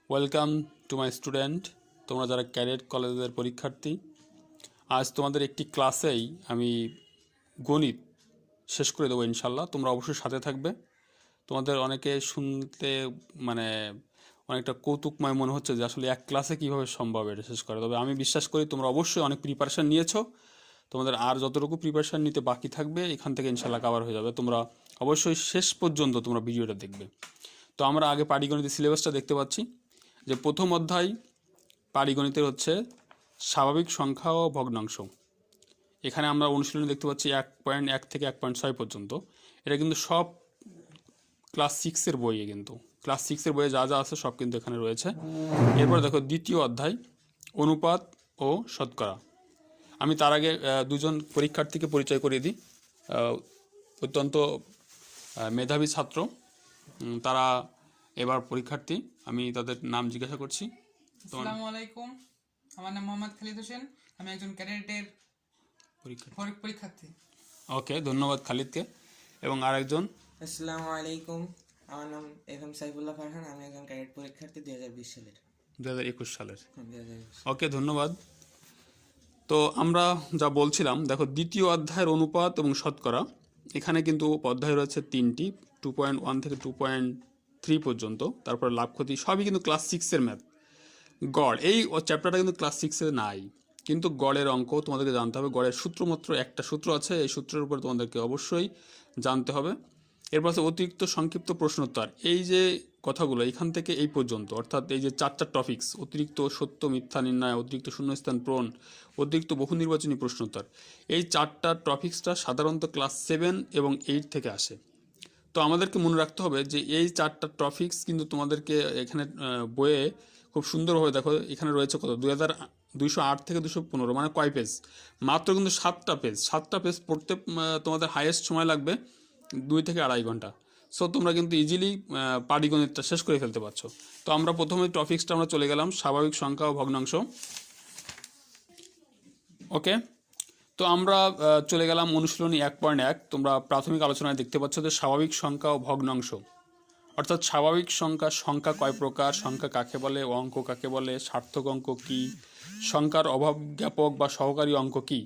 Welcome to my student. তোমরা যারা cadet কলেজের পরীক্ষার্থী, আজ তোমাদের একটি ক্লাসেই আমি গণিত শেষ করে দেবো ইনশাল্লাহ। তোমরা অবশ্যই সাথে থাকবে। তোমাদের অনেকে শুনতে অনেকটা কৌতুকময় মনে হচ্ছে যে আসলে এক ক্লাসে কীভাবে সম্ভব এটা শেষ করা। তবে আমি বিশ্বাস করি তোমরা অবশ্যই অনেক প্রিপারেশান নিয়েছো। তোমাদের আর যতটুকু প্রিপারেশান নিতে বাকি থাকবে এখান থেকে ইনশাল্লাহ কভার হয়ে যাবে। তোমরা অবশ্যই শেষ পর্যন্ত তোমরা ভিডিওটা দেখবে। তো আমরা আগে পাটিগণিতের সিলেবাসটা দেখতে পাচ্ছি যে প্রথম অধ্যায় পাটিগণিতের হচ্ছে স্বাভাবিক সংখ্যা ও ভগ্নাংশ। এখানে আমরা অনুশীলনী দেখতে পাচ্ছি 1.1 থেকে 1.6 পর্যন্ত। এটা কিন্তু সব ক্লাস 6-এর বইয়ে, কিন্তু ক্লাস 6-এর বইয়ে যা যা আছে সব কিন্তু এখানে রয়েছে। এরপর দেখো দ্বিতীয় অধ্যায় অনুপাত ও শতকরা। আমি তার আগে দুজন পরীক্ষার্থীকে পরিচয় করিয়ে দিই। অত্যন্ত মেধাবী ছাত্র, তারা এবার পরীক্ষার্থী। আমি তাদের নাম জিজ্ঞাসা করছি। আসসালামু আলাইকুম, আমার নাম মোহাম্মদ খালিদ হোসেন, আমি একজন ক্যাডেটের পরীক্ষার্থী। ওকে, ধন্যবাদ খালিদকে। এবং আরেকজন, আসসালামু আলাইকুম, আমার নাম এফএম সাইফুল্লাহ ফারহান, আমি একজন ক্যাডেট পরীক্ষার্থী 2020 সালের। 2021 সালের। ওকে, ধন্যবাদ। তো আমরা যা বলছিলাম, দেখো দ্বিতীয় অধ্যায়ের অনুপাত এবং শতকরা। এখানে কিন্তু অধ্যায় রয়েছে 3টি, 2.1 থেকে 2.3 পর্যন্ত। তারপরে লাভ ক্ষতি, সবই কিন্তু ক্লাস 6-এর ম্যাথ। গড়, এই চ্যাপ্টারটা কিন্তু ক্লাস 6-এ নাই, কিন্তু গড়ের অঙ্ক তোমাদেরকে জানতে হবে। গড়ের সূত্র মাত্র একটা সূত্র আছে, এই সূত্রের উপর তোমাদেরকে অবশ্যই জানতে হবে। এরপর আছে অতিরিক্ত সংক্ষিপ্ত প্রশ্নোত্তর। এই যে কথাগুলো এখান থেকে এই পর্যন্ত, অর্থাৎ এই যে 4টা টপিকস, অতিরিক্ত সত্য মিথ্যা নির্ণয়, অতিরিক্ত শূন্যস্থান পূরণ, অতিরিক্ত বহু নির্বাচনী প্রশ্নোত্তর, এই 4টা টপিক্সটা সাধারণত ক্লাস 7 এবং 8 থেকে আসে। তো আমাদেরকে মনে রাখতে হবে যে এই 4টা টপিক্স কিন্তু তোমাদেরকে এখানে বইয়ে খুব সুন্দরভাবে, দেখো এখানে রয়েছে কত, 2208 থেকে 215, মানে কয় পেজ? মাত্র কিন্তু 7টা পেজ। 7টা পেজ পড়তে তোমাদের হাইয়েস্ট সময় লাগবে 2 থেকে 2.5 ঘন্টা। সো তোমরা কিন্তু ইজিলি পাটিগণিতটা শেষ করে ফেলতে পারছো। তো আমরা প্রথমে টপিক্সটা আমরা চলে গেলাম স্বাভাবিক সংখ্যা ও ভগ্নাংশ। ওকে, তো আমরা চলে গেলাম অনুশীলনী 1.1। তোমরা প্রাথমিক আলোচনায় দেখতে পাচ্ছ যে স্বাভাবিক সংখ্যা ও ভগ্নাংশ, অর্থাৎ স্বাভাবিক সংখ্যা কয় প্রকার, সংখ্যা কাকে বলে, অঙ্ক কাকে বলে, সার্থক অঙ্ক কী, সংখ্যার অভাব জ্ঞাপক বা সহকারী অঙ্ক কী,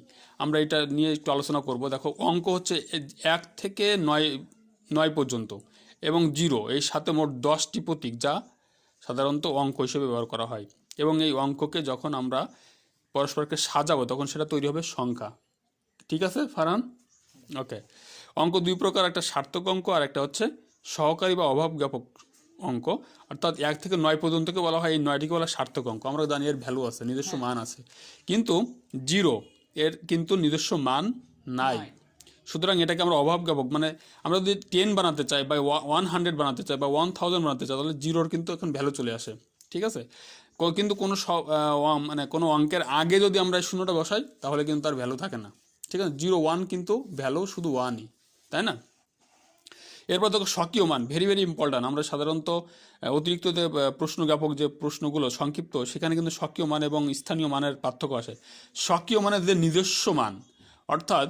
আমরা এটা নিয়ে একটু আলোচনা করব। দেখো অঙ্ক হচ্ছে 1 থেকে 9 পর্যন্ত এবং 0, এই সাথে মোট 10টি প্রতীক, যা সাধারণত অঙ্ক হিসেবে ব্যবহার করা হয়। এবং এই অঙ্ককে যখন আমরা পরস্পরকে সাজাবো তখন সেটা তৈরি হবে সংখ্যা। ঠিক আছে ফারহান? ওকে, অঙ্ক 2 প্রকার, একটা সার্থক অঙ্ক আর একটা হচ্ছে সহকারী বা অভাব জ্ঞাপক অঙ্ক। অর্থাৎ 1 থেকে 9 পর্যন্তকে বলা হয়, এই 9টিকে বলা সার্থক অঙ্ক। আমরা জানি এর ভ্যালু আছে, নিজস্ব মান আছে, কিন্তু 0 এর কিন্তু নিজস্ব মান নাই। সুতরাং এটাকে আমরা অভাব জ্ঞাপক, মানে আমরা যদি 10 বানাতে চাই বা 100 বানাতে চাই বা 1000 বানাতে চাই, তাহলে 0-র কিন্তু এখন ভ্যালু চলে আসে। ঠিক আছে, কিন্তু কোনো মানে কোনো অঙ্কের আগে যদি আমরা শূন্যটা বসাই তাহলে কিন্তু তার ভ্যালু থাকে না। ঠিক আছে, 0, 1 কিন্তু ভ্যালু শুধু 1ই, তাই না? এরপর দেখো স্বকীয় মান, ভেরি ভেরি ইম্পর্ট্যান্ট। আমরা সাধারণত অতিরিক্ত যে প্রশ্নজ্ঞাপক যে প্রশ্নগুলো সংক্ষিপ্ত, সেখানে কিন্তু স্বকীয় মান এবং স্থানীয় মানের পার্থক্য আসে। স্বকীয় মানের যে নিজস্ব মান, অর্থাৎ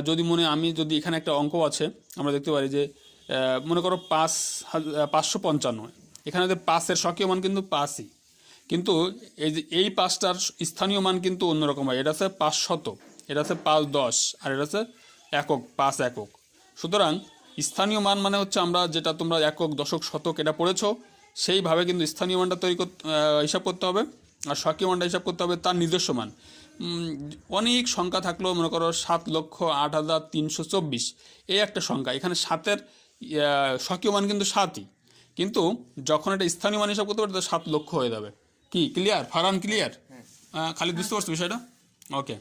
যদি আমি যদি এখানে একটা অঙ্ক আছে, আমরা দেখতে পারি যে মনে করো 555, এখানে যে 5-এর স্বকীয় মান কিন্তু 5ই, কিন্তু এই যে এই 5টার স্থানীয় মান কিন্তু অন্যরকম হয়। এটা আছে 500, এটা আছে 510, আর এটা আছে একক, 5 একক। সুতরাং স্থানীয় মান মানে হচ্ছে আমরা যেটা তোমরা একক, দশক, শতক এটা পড়েছো, সেইভাবে কিন্তু স্থানীয় মানটা হিসাব করতে হবে, আর স্বকীয় মানটা হিসাব করতে হবে তার নিজস্ব মান। অনেক সংখ্যা থাকলেও, মনে করো 7,08,324 এই একটা সংখ্যা, এখানে 7-এর স্বকীয় মান কিন্তু 7ই, কিন্তু যখন এটা স্থানীয় মান হিসাব করতে পারবে 7 লক্ষ হয়ে যাবে। কি ক্লিয়ার ফারহান? ক্লিয়ার? খালিদ বুঝতে পারছো বিষয়টা? ওকে,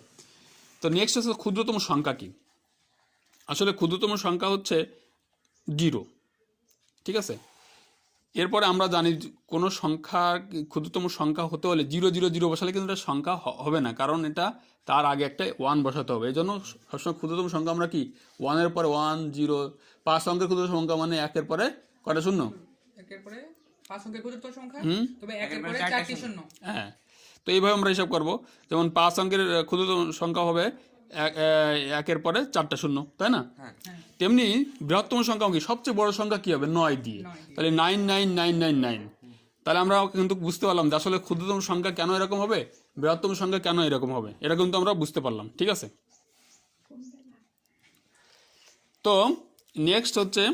তো নেক্সট হচ্ছে ক্ষুদ্রতম সংখ্যা কি। আসলে ক্ষুদ্রতম সংখ্যা হচ্ছে 0। ঠিক আছে, এরপরে আমরা জানি কোনো সংখ্যা ক্ষুদ্রতম সংখ্যা হতে হলে 000 বসালে কিন্তু এটা সংখ্যা হবে না, কারণ এটা তার আগে একটা 1 বসাতে হবে। এই জন্য সবসময় ক্ষুদ্রতম সংখ্যা আমরা কি 1-এর পরে 1, 0, 5 অঙ্কের ক্ষুদ্রতম সংখ্যা মানে 1-এর পরে কটা শূন্য? 1-এর পরে 5 অঙ্কের ক্ষুদ্রতম সংখ্যা, তবে 1-এর পরে 4টি শূন্য। হ্যাঁ, তো এইভাবে আমরা হিসাব করব। যেমন 5 অঙ্কের ক্ষুদ্রতম সংখ্যা হবে 1-এর পরে 4টা শূন্য, তাই না? তেমনি বৃহত্তম সংখ্যা কি, সবচেয়ে বড় সংখ্যা কি হবে? 9 দিয়ে। তাহলে 99999, তাহলে আমরা কিন্তু বুঝতে পারলাম যে আসলে ক্ষুদ্রতম সংখ্যা কেন এরকম হবে, বৃহত্তম সংখ্যা কেন এরকম হবে, এটা কিন্তু আমরা বুঝতে পারলাম। ঠিক আছে, তো নেক্সট হচ্ছে